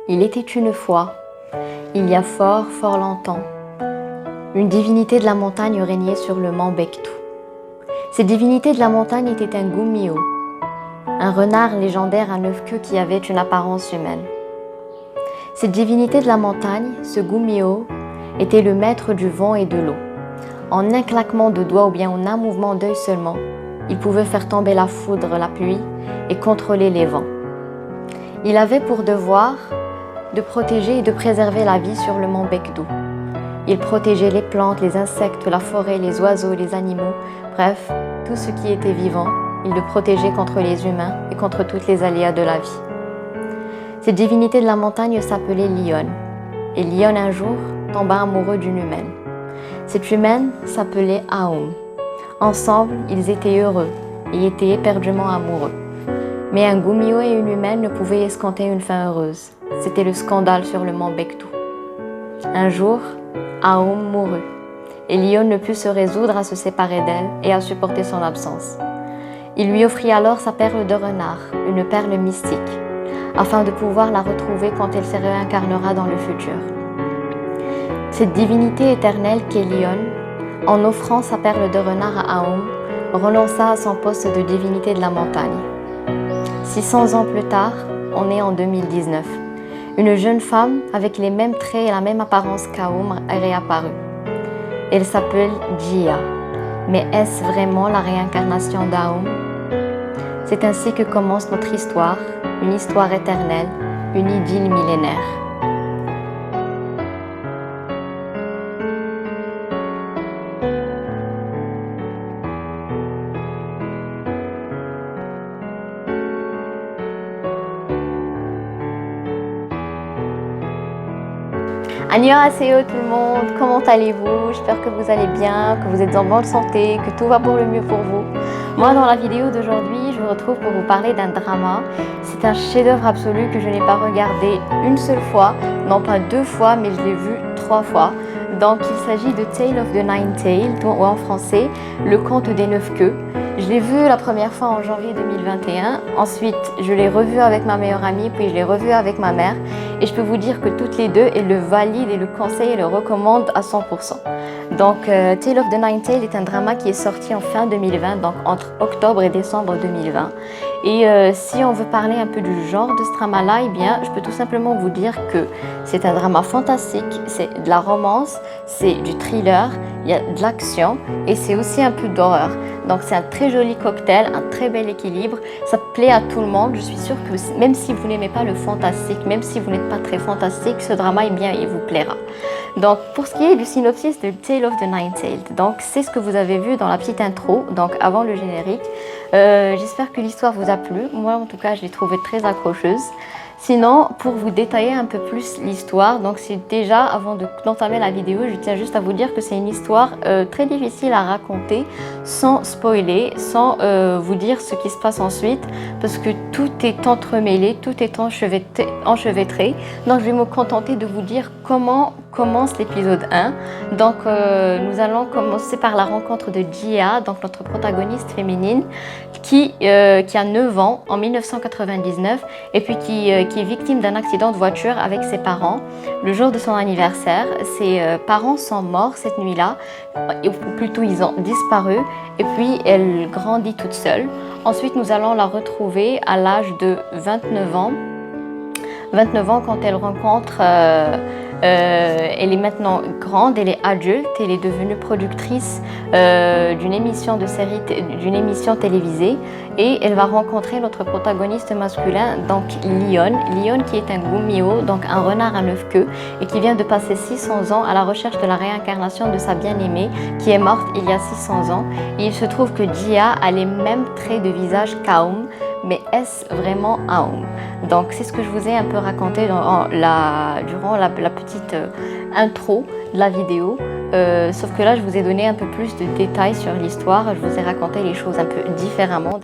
Il était une fois, il y a fort, fort longtemps, une divinité de la montagne régnait sur le mont Bektou. Cette divinité de la montagne était un Gumio, un renard légendaire à 9 queues qui avait une apparence humaine. Cette divinité de la montagne, ce Gumio, était le maître du vent et de l'eau. En un claquement de doigts ou bien en un mouvement d'œil seulement, il pouvait faire tomber la foudre, la pluie et contrôler les vents. Il avait pour devoir de protéger et de préserver la vie sur le mont Bektou. Il protégeait les plantes, les insectes, la forêt, les oiseaux, les animaux, bref, tout ce qui était vivant, il le protégeait contre les humains et contre toutes les aléas de la vie. Cette divinité de la montagne s'appelait Lyon, et Lyon un jour tomba amoureux d'une humaine. Cette humaine s'appelait Aum. Ensemble, ils étaient heureux et étaient éperdument amoureux. Mais un Gumio et une humaine ne pouvaient escompter une fin heureuse. C'était le scandale sur le mont Bektou. Un jour, Aum mourut, et Lyon ne put se résoudre à se séparer d'elle et à supporter son absence. Il lui offrit alors sa perle de renard, une perle mystique, afin de pouvoir la retrouver quand elle se réincarnera dans le futur. Cette divinité éternelle qu'est Lyon, en offrant sa perle de renard à Aum, renonça à son poste de divinité de la montagne. 600 ans plus tard, on est en 2019. Une jeune femme avec les mêmes traits et la même apparence qu'Aum est réapparue. Elle s'appelle Jia. Mais est-ce vraiment la réincarnation d'Aum? C'est ainsi que commence notre histoire, une histoire éternelle, une idylle millénaire. Annyeonghaseyo tout le monde, comment allez-vous? J'espère que vous allez bien, que vous êtes en bonne santé, que tout va pour le mieux pour vous. Moi, dans la vidéo d'aujourd'hui, je vous retrouve pour vous parler d'un drama. C'est un chef-d'œuvre absolu que je n'ai pas regardé une seule fois, non pas 2 fois, mais je l'ai vu 3 fois. Donc, il s'agit de Tale of the Nine Tails, ou en français, Le Conte des 9 queues. Je l'ai vu la première fois en janvier 2021, ensuite je l'ai revu avec ma meilleure amie, puis je l'ai revu avec ma mère et je peux vous dire que toutes les deux, elles le valident et le conseillent et le recommandent à 100%. Donc Tale of the Nine Tails est un drama qui est sorti en fin 2020, donc entre octobre et décembre 2020. Et si on veut parler un peu du genre de ce drama-là, eh bien, je peux tout simplement vous dire que c'est un drama fantastique, c'est de la romance, c'est du thriller, il y a de l'action et c'est aussi un peu d'horreur. Donc c'est un très joli cocktail, un très bel équilibre, ça plaît à tout le monde. Je suis sûre que même si vous n'aimez pas le fantastique, même si vous n'êtes pas très fantastique, ce drama, eh bien, il vous plaira. Donc pour ce qui est du synopsis de Tale of the Nine Tails, donc c'est ce que vous avez vu dans la petite intro, donc avant le générique. J'espère que l'histoire vous a plu. Moi en tout cas, je l'ai trouvée très accrocheuse. Sinon, pour vous détailler un peu plus l'histoire, donc c'est déjà, avant d'entamer la vidéo, je tiens juste à vous dire que c'est une histoire très difficile à raconter sans spoiler, sans vous dire ce qui se passe ensuite, parce que tout est entremêlé, tout est enchevêtré. Donc je vais me contenter de vous dire comment commence l'épisode 1. Donc nous allons commencer par la rencontre de Jia, donc notre protagoniste féminine, qui a 9 ans en 1999 et puis qui est victime d'un accident de voiture avec ses parents. Le jour de son anniversaire, ses parents sont morts cette nuit-là, ou plutôt ils ont disparu, et puis elle grandit toute seule. Ensuite, nous allons la retrouver à l'âge de 29 ans. 29 ans quand elle rencontre, elle est maintenant grande, elle est adulte, elle est devenue productrice d'une émission télévisée et elle va rencontrer notre protagoniste masculin, donc Lyon qui est un Gumio, donc un renard à 9 queues et qui vient de passer 600 ans à la recherche de la réincarnation de sa bien-aimée qui est morte il y a 600 ans. Et il se trouve que Jia a les mêmes traits de visage qu'Aum, mais est-ce vraiment Aum? Donc c'est ce que je vous ai un peu raconté durant la petite intro de la vidéo, sauf que là je vous ai donné un peu plus de détails sur l'histoire, je vous ai raconté les choses un peu différemment.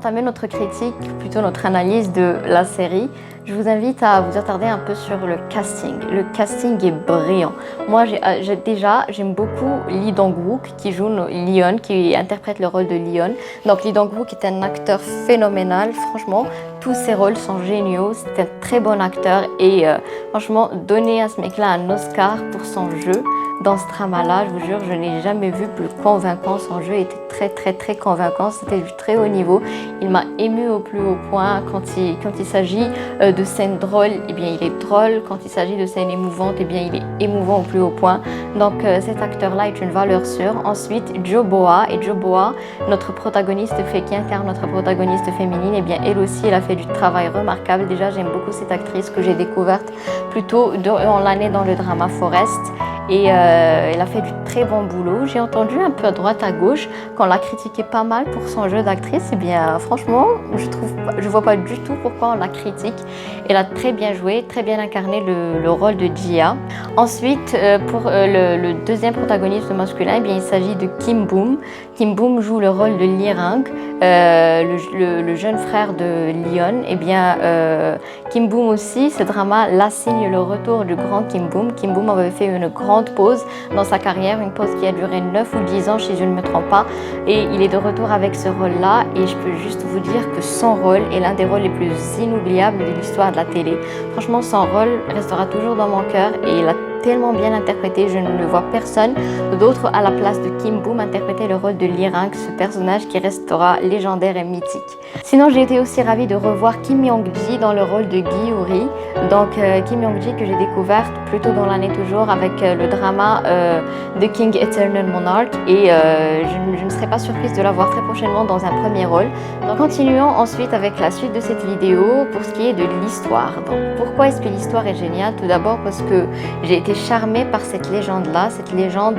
entamer notre critique, plutôt notre analyse de la série, je vous invite à vous attarder un peu sur le casting. Le casting est brillant. Moi, j'aime beaucoup Lee Dong-wook qui joue Leon, qui interprète le rôle de Leon. Donc Lee Dong-wook est un acteur phénoménal, franchement. Tous ses rôles sont géniaux, c'est un très bon acteur et franchement, donner à ce mec-là un Oscar pour son jeu dans ce drama-là, je vous jure, je n'ai jamais vu plus convaincant. Son jeu était très convaincant, c'était du très haut niveau. Il m'a ému au plus haut point. Quand il s'agit de scènes drôles, eh bien il est drôle. Quand il s'agit de scènes émouvantes, eh bien il est émouvant au plus haut point. Donc cet acteur-là est une valeur sûre. Ensuite, Jo Bo-ah. Et Jo Bo-ah, qui incarne notre protagoniste féminine, eh bien elle aussi, elle a fait du travail remarquable. Déjà, j'aime beaucoup cette actrice que j'ai découverte plutôt en l'année dans le drama Forest. Et elle a fait du très bon boulot. J'ai entendu un peu à droite à gauche qu'on l'a critiquée pas mal pour son jeu d'actrice. Et bien franchement, je vois pas du tout pourquoi on la critique. Elle a très bien joué, très bien incarné le rôle de Jia. Ensuite, pour le deuxième protagoniste masculin, eh bien, il s'agit de Kim Boom. Kim Boom joue le rôle de Lee Rang, le jeune frère de Leon. Eh bien, Kim Boom aussi, ce drama là signe le retour du grand Kim Boom. Kim Boom avait fait une grande pause dans sa carrière, une pause qui a duré 9 ou 10 ans si je ne me trompe pas, et il est de retour avec ce rôle-là et je peux juste vous dire que son rôle est l'un des rôles les plus inoubliables de l'histoire de la télé. Franchement, son rôle restera toujours dans mon cœur et il a tellement bien interprété, je ne vois personne d'autre à la place de Kim Boom interpréter le rôle de Lee Rang, ce personnage qui restera légendaire et mythique. Sinon, j'ai été aussi ravie de revoir Kim Yong-ji dans le rôle de Gi-Uri. Donc Kim Yong-ji que j'ai découverte plus tôt dans l'année toujours avec le drama The King Eternal Monarch et je ne serais pas surprise de la voir très prochainement dans un premier rôle. Donc continuons ensuite avec la suite de cette vidéo pour ce qui est de l'histoire. Donc pourquoi est-ce que l'histoire est géniale? Tout d'abord parce que j'ai été charmée par cette légende-là, cette légende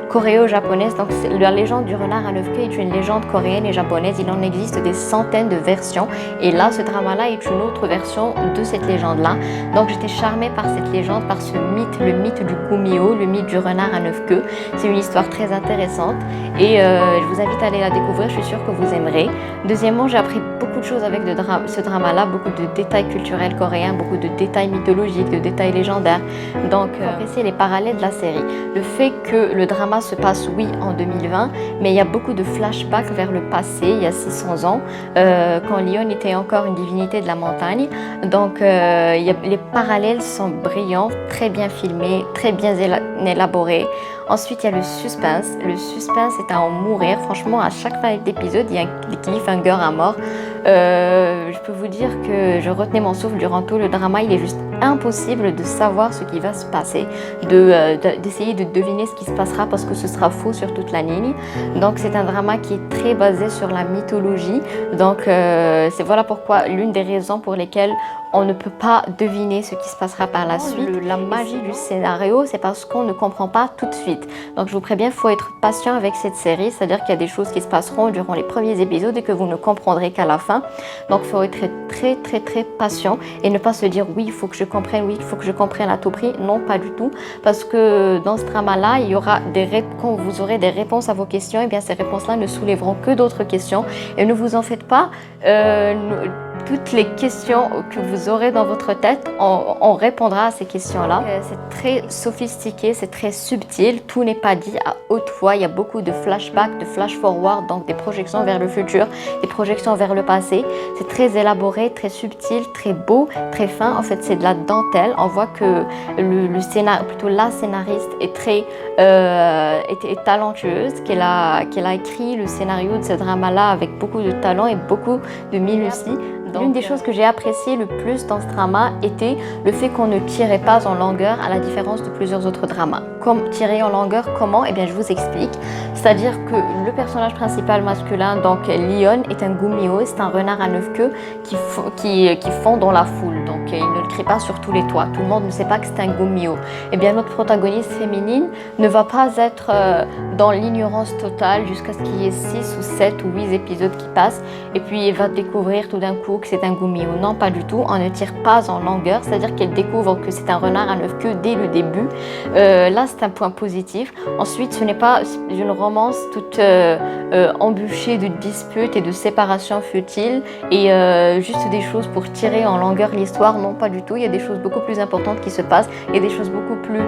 coréo-japonaise. Donc la légende du renard à 9 queues est une légende coréenne et japonaise. Il en existe des centaines de versions et là, ce drama-là est une autre version de cette légende-là. Donc j'étais charmée par cette légende, par ce mythe, le mythe du Gumio, le mythe du renard à 9 queues. C'est une histoire très intéressante et je vous invite à aller la découvrir, je suis sûre que vous aimerez. Deuxièmement, j'ai appris beaucoup de choses avec ce drama-là, beaucoup de détails culturels coréens, beaucoup de détails mythologiques, de détails légendaires. Donc, apprécier les parallèles de la série. Le fait que le drama se passe, oui, en 2020, mais il y a beaucoup de flashbacks vers le passé, il y a 600 ans, quand Leon était encore une divinité de la montagne. Donc, les parallèles sont brillants, très bien filmés, très bien élaborés. Ensuite, il y a le suspense. Le suspense est à en mourir. Franchement, à chaque fin d'épisode, il y a des cliffhangers à mort. Je peux vous dire que je retenais mon souffle durant tout le drama. Il est juste impossible de savoir ce qui va se passer, d'essayer de deviner ce qui se passera parce que ce sera faux sur toute la ligne. Donc c'est un drama qui est très basé sur la mythologie. Donc voilà pourquoi l'une des raisons pour lesquelles on ne peut pas deviner ce qui se passera par la suite. La magie du scénario, c'est parce qu'on ne comprend pas tout de suite. Donc je vous préviens, il faut être patient avec cette série, c'est-à-dire qu'il y a des choses qui se passeront durant les premiers épisodes et que vous ne comprendrez qu'à la fin. Donc il faut être très patient et ne pas se dire oui, il faut que je comprenne, oui, il faut que je comprenne à tout prix. Non, pas du tout, parce que dans ce drama-là, il y aura quand vous aurez des réponses à vos questions, et bien ces réponses-là ne soulèveront que d'autres questions et ne vous en faites pas. Toutes les questions que vous aurez dans votre tête, on répondra à ces questions-là. C'est très sophistiqué, c'est très subtil, tout n'est pas dit à haute voix. Il y a beaucoup de flashbacks, de flash-forward, donc des projections vers le futur, des projections vers le passé. C'est très élaboré, très subtil, très beau, très fin. En fait, c'est de la dentelle. On voit que la scénariste est talentueuse, qu'elle a écrit le scénario de ce drama-là avec beaucoup de talent et beaucoup de minutie. L'une des choses que j'ai appréciées le plus dans ce drama était le fait qu'on ne tirait pas en longueur à la différence de plusieurs autres dramas. Comme tirer en longueur, comment? Eh bien, je vous explique. C'est-à-dire que le personnage principal masculin, donc Leon, est un gumio, c'est un renard à 9 queues qui fond dans la foule. Donc, il ne le crie pas sur tous les toits. Tout le monde ne sait pas que c'est un Gumiho. Et bien notre protagoniste féminine ne va pas être dans l'ignorance totale jusqu'à ce qu'il y ait 6 ou 7 ou 8 épisodes qui passent et puis elle va découvrir tout d'un coup que c'est un Gumiho. Non, pas du tout, on ne tire pas en longueur, c'est-à-dire qu'elle découvre que c'est un renard à 9 queues dès le début. Là c'est un point positif. Ensuite ce n'est pas une romance toute embûchée de disputes et de séparations futiles et juste des choses pour tirer en longueur l'histoire. Non, pas du tout, il y a des choses beaucoup plus importantes qui se passent, il y a des choses beaucoup plus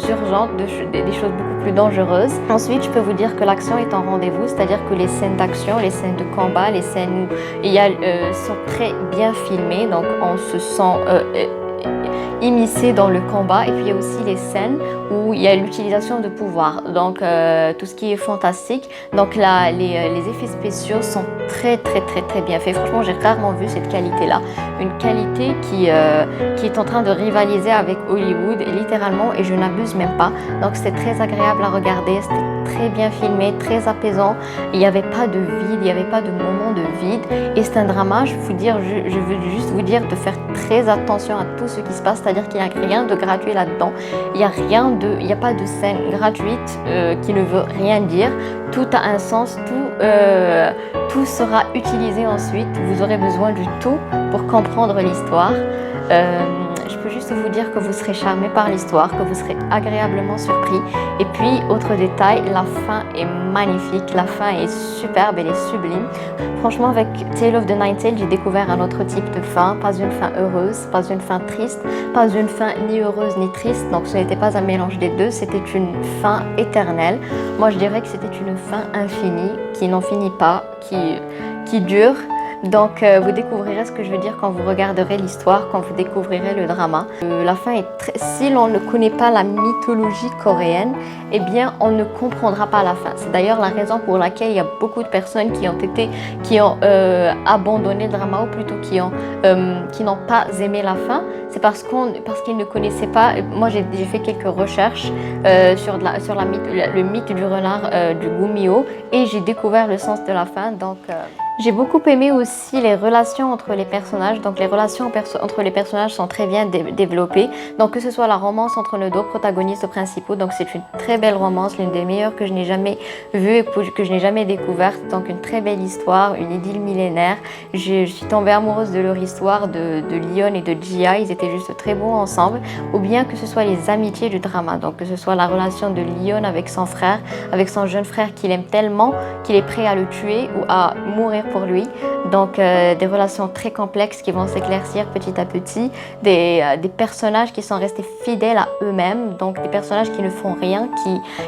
urgentes, des choses beaucoup plus dangereuses. Ensuite, je peux vous dire que l'action est en rendez-vous, c'est-à-dire que les scènes d'action, les scènes de combat, les scènes où sont très bien filmées, donc on se sent immiscé dans le combat. Et puis il y a aussi les scènes où il y a l'utilisation de pouvoir, donc tout ce qui est fantastique. Donc là, les effets spéciaux sont très bien faits. Franchement, j'ai rarement vu cette qualité-là, une qualité qui est en train de rivaliser avec Hollywood, littéralement, et je n'abuse même pas. Donc c'est très agréable à regarder, c'était très bien filmé, très apaisant. Il n'y avait pas de vide, il n'y avait pas de moment de vide. Et c'est un drama, je veux juste vous dire de faire très attention à tout ce qui se passe, c'est-à-dire qu'il n'y a rien de gratuit là-dedans. Il n'y a pas de scène gratuite qui ne veut rien dire. Tout a un sens, tout sera utilisé ensuite. Vous aurez besoin du tout pour comprendre l'histoire. Je peux juste vous dire que vous serez charmé par l'histoire, que vous serez agréablement surpris. Et puis, autre détail, la fin est magnifique, la fin est superbe, elle est sublime. Franchement, avec Tale of the Nine Tails, j'ai découvert un autre type de fin, pas une fin heureuse, pas une fin triste, pas une fin ni heureuse ni triste. Donc, ce n'était pas un mélange des deux, c'était une fin éternelle. Moi, je dirais que c'était une fin infinie, qui n'en finit pas, qui dure. Donc vous découvrirez ce que je veux dire quand vous regarderez l'histoire, quand vous découvrirez le drama. La fin est si l'on ne connaît pas la mythologie coréenne, eh bien on ne comprendra pas la fin. C'est d'ailleurs la raison pour laquelle il y a beaucoup de personnes qui ont abandonné le drama, ou plutôt qui n'ont pas aimé la fin. C'est parce qu'ils ne connaissaient pas. Moi j'ai fait quelques recherches sur le mythe du renard du Gumiho, et j'ai découvert le sens de la fin. Donc j'ai beaucoup aimé aussi les relations entre les personnages. Donc les relations entre les personnages sont très bien développées. Donc que ce soit la romance entre nos deux protagonistes principaux, donc c'est une très belle romance, l'une des meilleures que je n'ai jamais vues et que je n'ai jamais découverte. Donc une très belle histoire, une idylle millénaire. Je suis tombée amoureuse de leur histoire, de Leon et de Jia. Ils étaient juste très beaux ensemble. Ou bien que ce soit les amitiés du drama. Donc que ce soit la relation de Leon avec son frère, avec son jeune frère qu'il aime tellement qu'il est prêt à le tuer ou à mourir pour lui. Donc des relations très complexes qui vont s'éclaircir petit à petit, des personnages qui sont restés fidèles à eux-mêmes, donc des personnages qui ne font rien,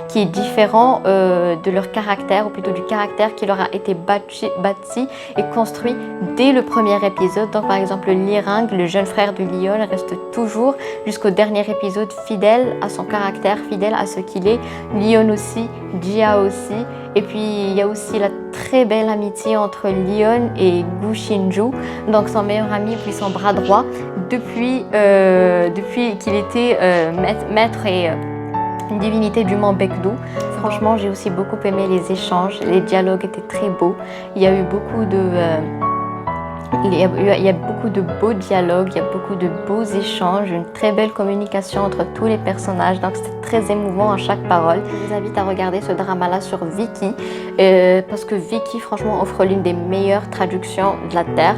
qui est différent de leur caractère, ou plutôt du caractère qui leur a été bâti et construit dès le premier épisode. Donc par exemple Lirang, le jeune frère de Leon, reste toujours jusqu'au dernier épisode fidèle à son caractère, fidèle à ce qu'il est. Leon aussi, Jia aussi. Et puis il y a aussi la très belle amitié entre Leon et Gu Shinju, donc son meilleur ami puis son bras droit, depuis qu'il était maître et une divinité du mont Baekdu. Franchement, j'ai aussi beaucoup aimé les échanges, les dialogues étaient très beaux. Il y a eu beaucoup de beaux dialogues, il y a beaucoup de beaux échanges, une très belle communication entre tous les personnages, donc c'était très émouvant à chaque parole. Je vous invite à regarder ce drama-là sur Viki, parce que Viki, franchement, offre l'une des meilleures traductions de la Terre.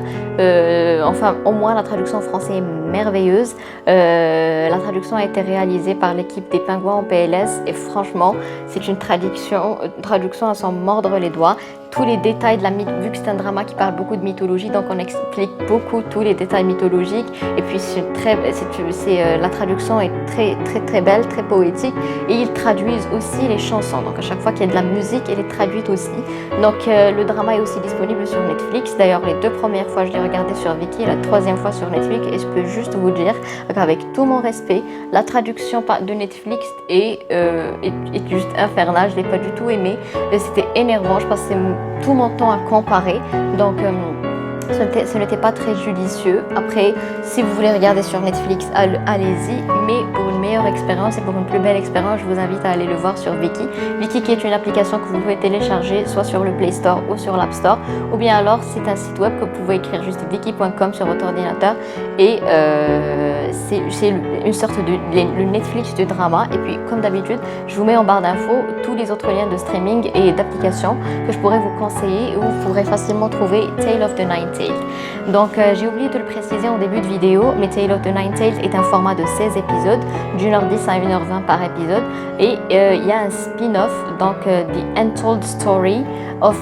Enfin, au moins, la traduction en français est merveilleuse. La traduction a été réalisée par l'équipe des Pingouins en PLS, et franchement, c'est une traduction à s'en mordre les doigts. Tous les détails de vu que c'est un drama qui parle beaucoup de mythologie, donc on explique beaucoup tous les détails mythologiques. Et puis la traduction est très belle, très poétique. Et ils traduisent aussi les chansons. Donc à chaque fois qu'il y a de la musique, elle est traduite aussi. Donc le drama est aussi disponible sur Netflix. D'ailleurs, les 2 premières fois, je l'ai regardé sur Viki, la 3e fois sur Netflix. Et je peux juste vous dire qu'avec tout mon respect, la traduction de Netflix est juste infernale. Je ne l'ai pas du tout aimé. C'était énervant. Je passais tout mon temps à comparer. Donc ce n'était pas très judicieux. Après, si vous voulez regarder sur Netflix, allez-y, mais pour une meilleure expérience et pour une plus belle expérience, je vous invite à aller le voir sur Viki. Viki qui est une application que vous pouvez télécharger soit sur le Play Store ou sur l'App Store, ou bien alors c'est un site web que vous pouvez écrire juste viki.com sur votre ordinateur et c'est une sorte de le Netflix du drama. Et puis comme d'habitude, je vous mets en barre d'infos tous les autres liens de streaming et d'applications que je pourrais vous conseiller, où vous pourrez facilement trouver Tale of the Nine-Tailed. Donc j'ai oublié de le préciser en début de vidéo, mais Tale of the Nine-Tailed est un format de 16 épisodes, d'1h10 à 1h20 par épisode, et il y a un spin-off, donc The Untold Story of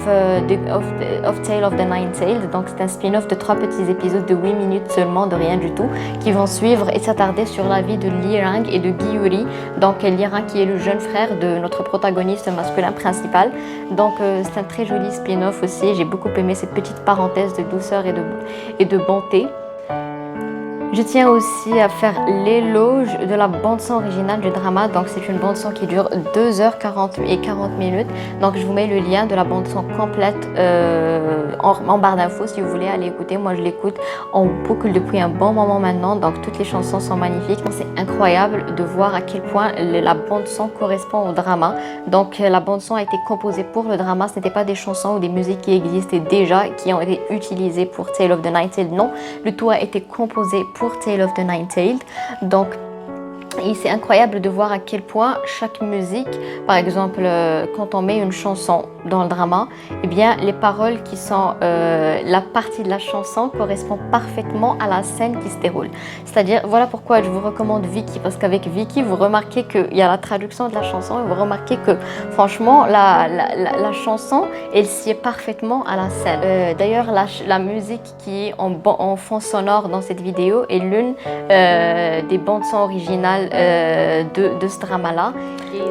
Tale of the Nine-Tailed. Donc c'est un spin-off de 3 petits épisodes de 8 minutes seulement, de rien du tout, qui vont suivre et s'attarder sur la vie de Lirang et de Gyuri. Donc Lirang qui est le jeune frère de notre protagoniste masculin principal. Donc c'est un très joli spin-off aussi. J'ai beaucoup aimé cette petite parenthèse de douceur et de bonté. Je tiens aussi à faire l'éloge de la bande-son originale du drama. Donc c'est une bande-son qui dure 2h40 et 40 minutes. Donc je vous mets le lien de la bande-son complète en barre d'infos si vous voulez aller écouter. Moi je l'écoute en boucle depuis un bon moment maintenant. Donc toutes les chansons sont magnifiques. C'est incroyable de voir à quel point la bande-son correspond au drama. Donc la bande-son a été composée pour le drama. Ce n'étaient pas des chansons ou des musiques qui existaient déjà, qui ont été utilisées pour Tale of the Nine-Tailed. Non, le tout a été composé pour Tale of the Nine-Tailed. Donc et c'est incroyable de voir à quel point chaque musique, par exemple quand on met une chanson dans le drama, eh bien les paroles qui sont la partie de la chanson correspond parfaitement à la scène qui se déroule. C'est-à-dire, voilà pourquoi je vous recommande Viki, parce qu'avec Viki vous remarquez qu'il y a la traduction de la chanson et vous remarquez que franchement la chanson elle sied parfaitement à la scène. D'ailleurs la musique qui est en fond sonore dans cette vidéo est l'une des bandes son originales de ce drama-là.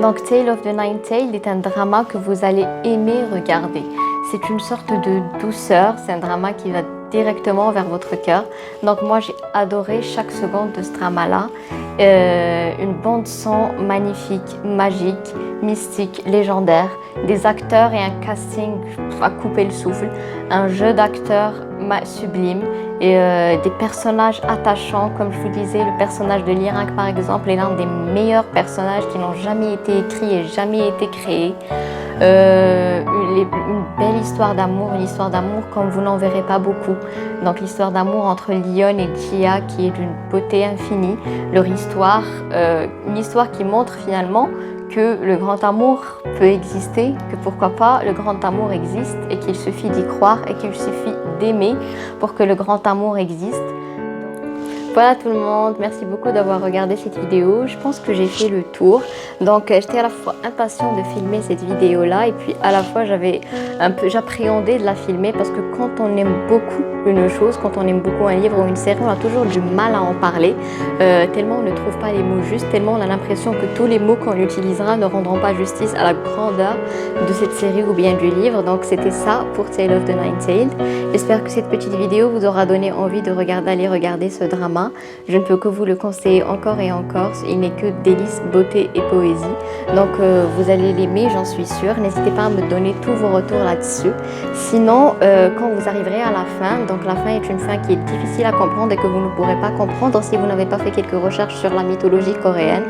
Donc Tale of the Nine-Tailed est un drama que vous allez aimer regarder. C'est une sorte de douceur, c'est un drama qui va directement vers votre cœur. Donc moi j'ai adoré chaque seconde de ce drama-là. Une bande son magnifique, magique, mystique, légendaire, des acteurs et un casting à couper le souffle, un jeu d'acteurs sublime et des personnages attachants. Comme je vous disais, le personnage de Lirang par exemple est l'un des meilleurs personnages qui n'ont jamais été écrits et jamais été créés. Une belle histoire d'amour, une histoire d'amour comme vous n'en verrez pas beaucoup. Donc l'histoire d'amour entre Leon et Jia qui est d'une beauté infinie. Leur histoire, une histoire qui montre finalement que le grand amour peut exister, que pourquoi pas le grand amour existe et qu'il suffit d'y croire et qu'il suffit d'aimer pour que le grand amour existe. Voilà tout le monde, merci beaucoup d'avoir regardé cette vidéo. Je pense que j'ai fait le tour. Donc j'étais à la fois impatiente de filmer cette vidéo là et puis à la fois j'appréhendais de la filmer parce que quand on aime beaucoup une chose, quand on aime beaucoup un livre ou une série, on a toujours du mal à en parler tellement on ne trouve pas les mots justes, tellement on a l'impression que tous les mots qu'on utilisera ne rendront pas justice à la grandeur de cette série ou bien du livre. Donc c'était ça pour Tale of the Nine-Tailed. J'espère que cette petite vidéo vous aura donné envie de aller regarder ce drama. Je ne peux que vous le conseiller encore et encore. Il n'est que délices, beauté et poésie. Donc vous allez l'aimer, j'en suis sûre. N'hésitez pas à me donner tous vos retours là-dessus. Sinon, quand vous arriverez à la fin, donc la fin est une fin qui est difficile à comprendre et que vous ne pourrez pas comprendre si vous n'avez pas fait quelques recherches sur la mythologie coréenne.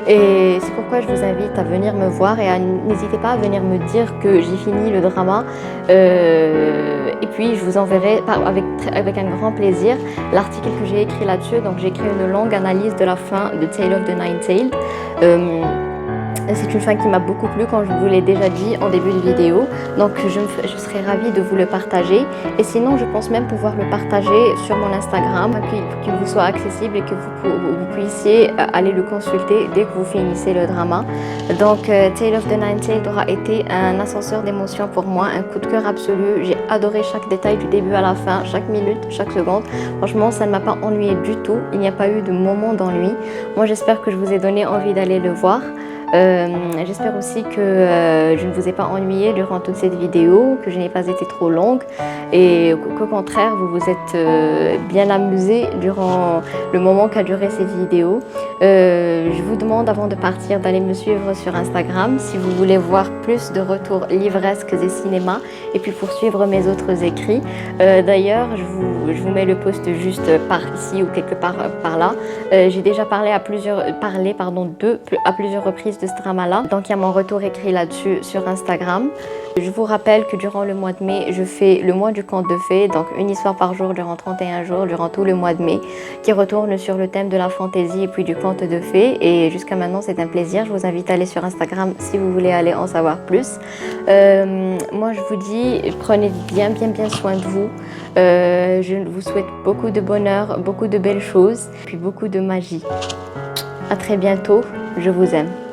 Et c'est pourquoi je vous invite à venir me voir et n'hésitez pas à venir me dire que j'ai fini le drama. Et puis je vous enverrai avec un grand plaisir l'article que j'ai écrit là-dessus. Donc j'ai écrit une longue analyse de la fin de Tale of the Nine-Tailed. C'est une fin qui m'a beaucoup plu, comme je vous l'ai déjà dit en début de vidéo. Donc je serais ravie de vous le partager. Et sinon, je pense même pouvoir le partager sur mon Instagram, qu'il vous soit accessible et que vous puissiez aller le consulter dès que vous finissez le drama. Donc Tale of the Nine-Tailed aura été un ascenseur d'émotions pour moi, un coup de cœur absolu. J'ai adoré chaque détail du début à la fin, chaque minute, chaque seconde. Franchement, ça ne m'a pas ennuyé du tout. Il n'y a pas eu de moment d'ennui. Moi, j'espère que je vous ai donné envie d'aller le voir. J'espère aussi que je ne vous ai pas ennuyé durant toute cette vidéo, que je n'ai pas été trop longue et qu'au contraire vous vous êtes bien amusé durant le moment qu'a duré cette vidéo. Je vous demande avant de partir d'aller me suivre sur Instagram si vous voulez voir plus de retours livresques et cinéma et puis poursuivre mes autres écrits. D'ailleurs, je vous mets le post juste par ici ou quelque part par là. J'ai déjà parlé à plusieurs reprises de ce drama-là. Donc il y a mon retour écrit là-dessus sur Instagram. Je vous rappelle que durant le mois de mai, je fais le mois du conte de fées, donc une histoire par jour durant 31 jours, durant tout le mois de mai, qui retourne sur le thème de la fantaisie et puis du conte de fées. Et jusqu'à maintenant, c'est un plaisir. Je vous invite à aller sur Instagram si vous voulez aller en savoir plus. Moi, je vous dis, prenez bien soin de vous. Je vous souhaite beaucoup de bonheur, beaucoup de belles choses, puis beaucoup de magie. À très bientôt. Je vous aime.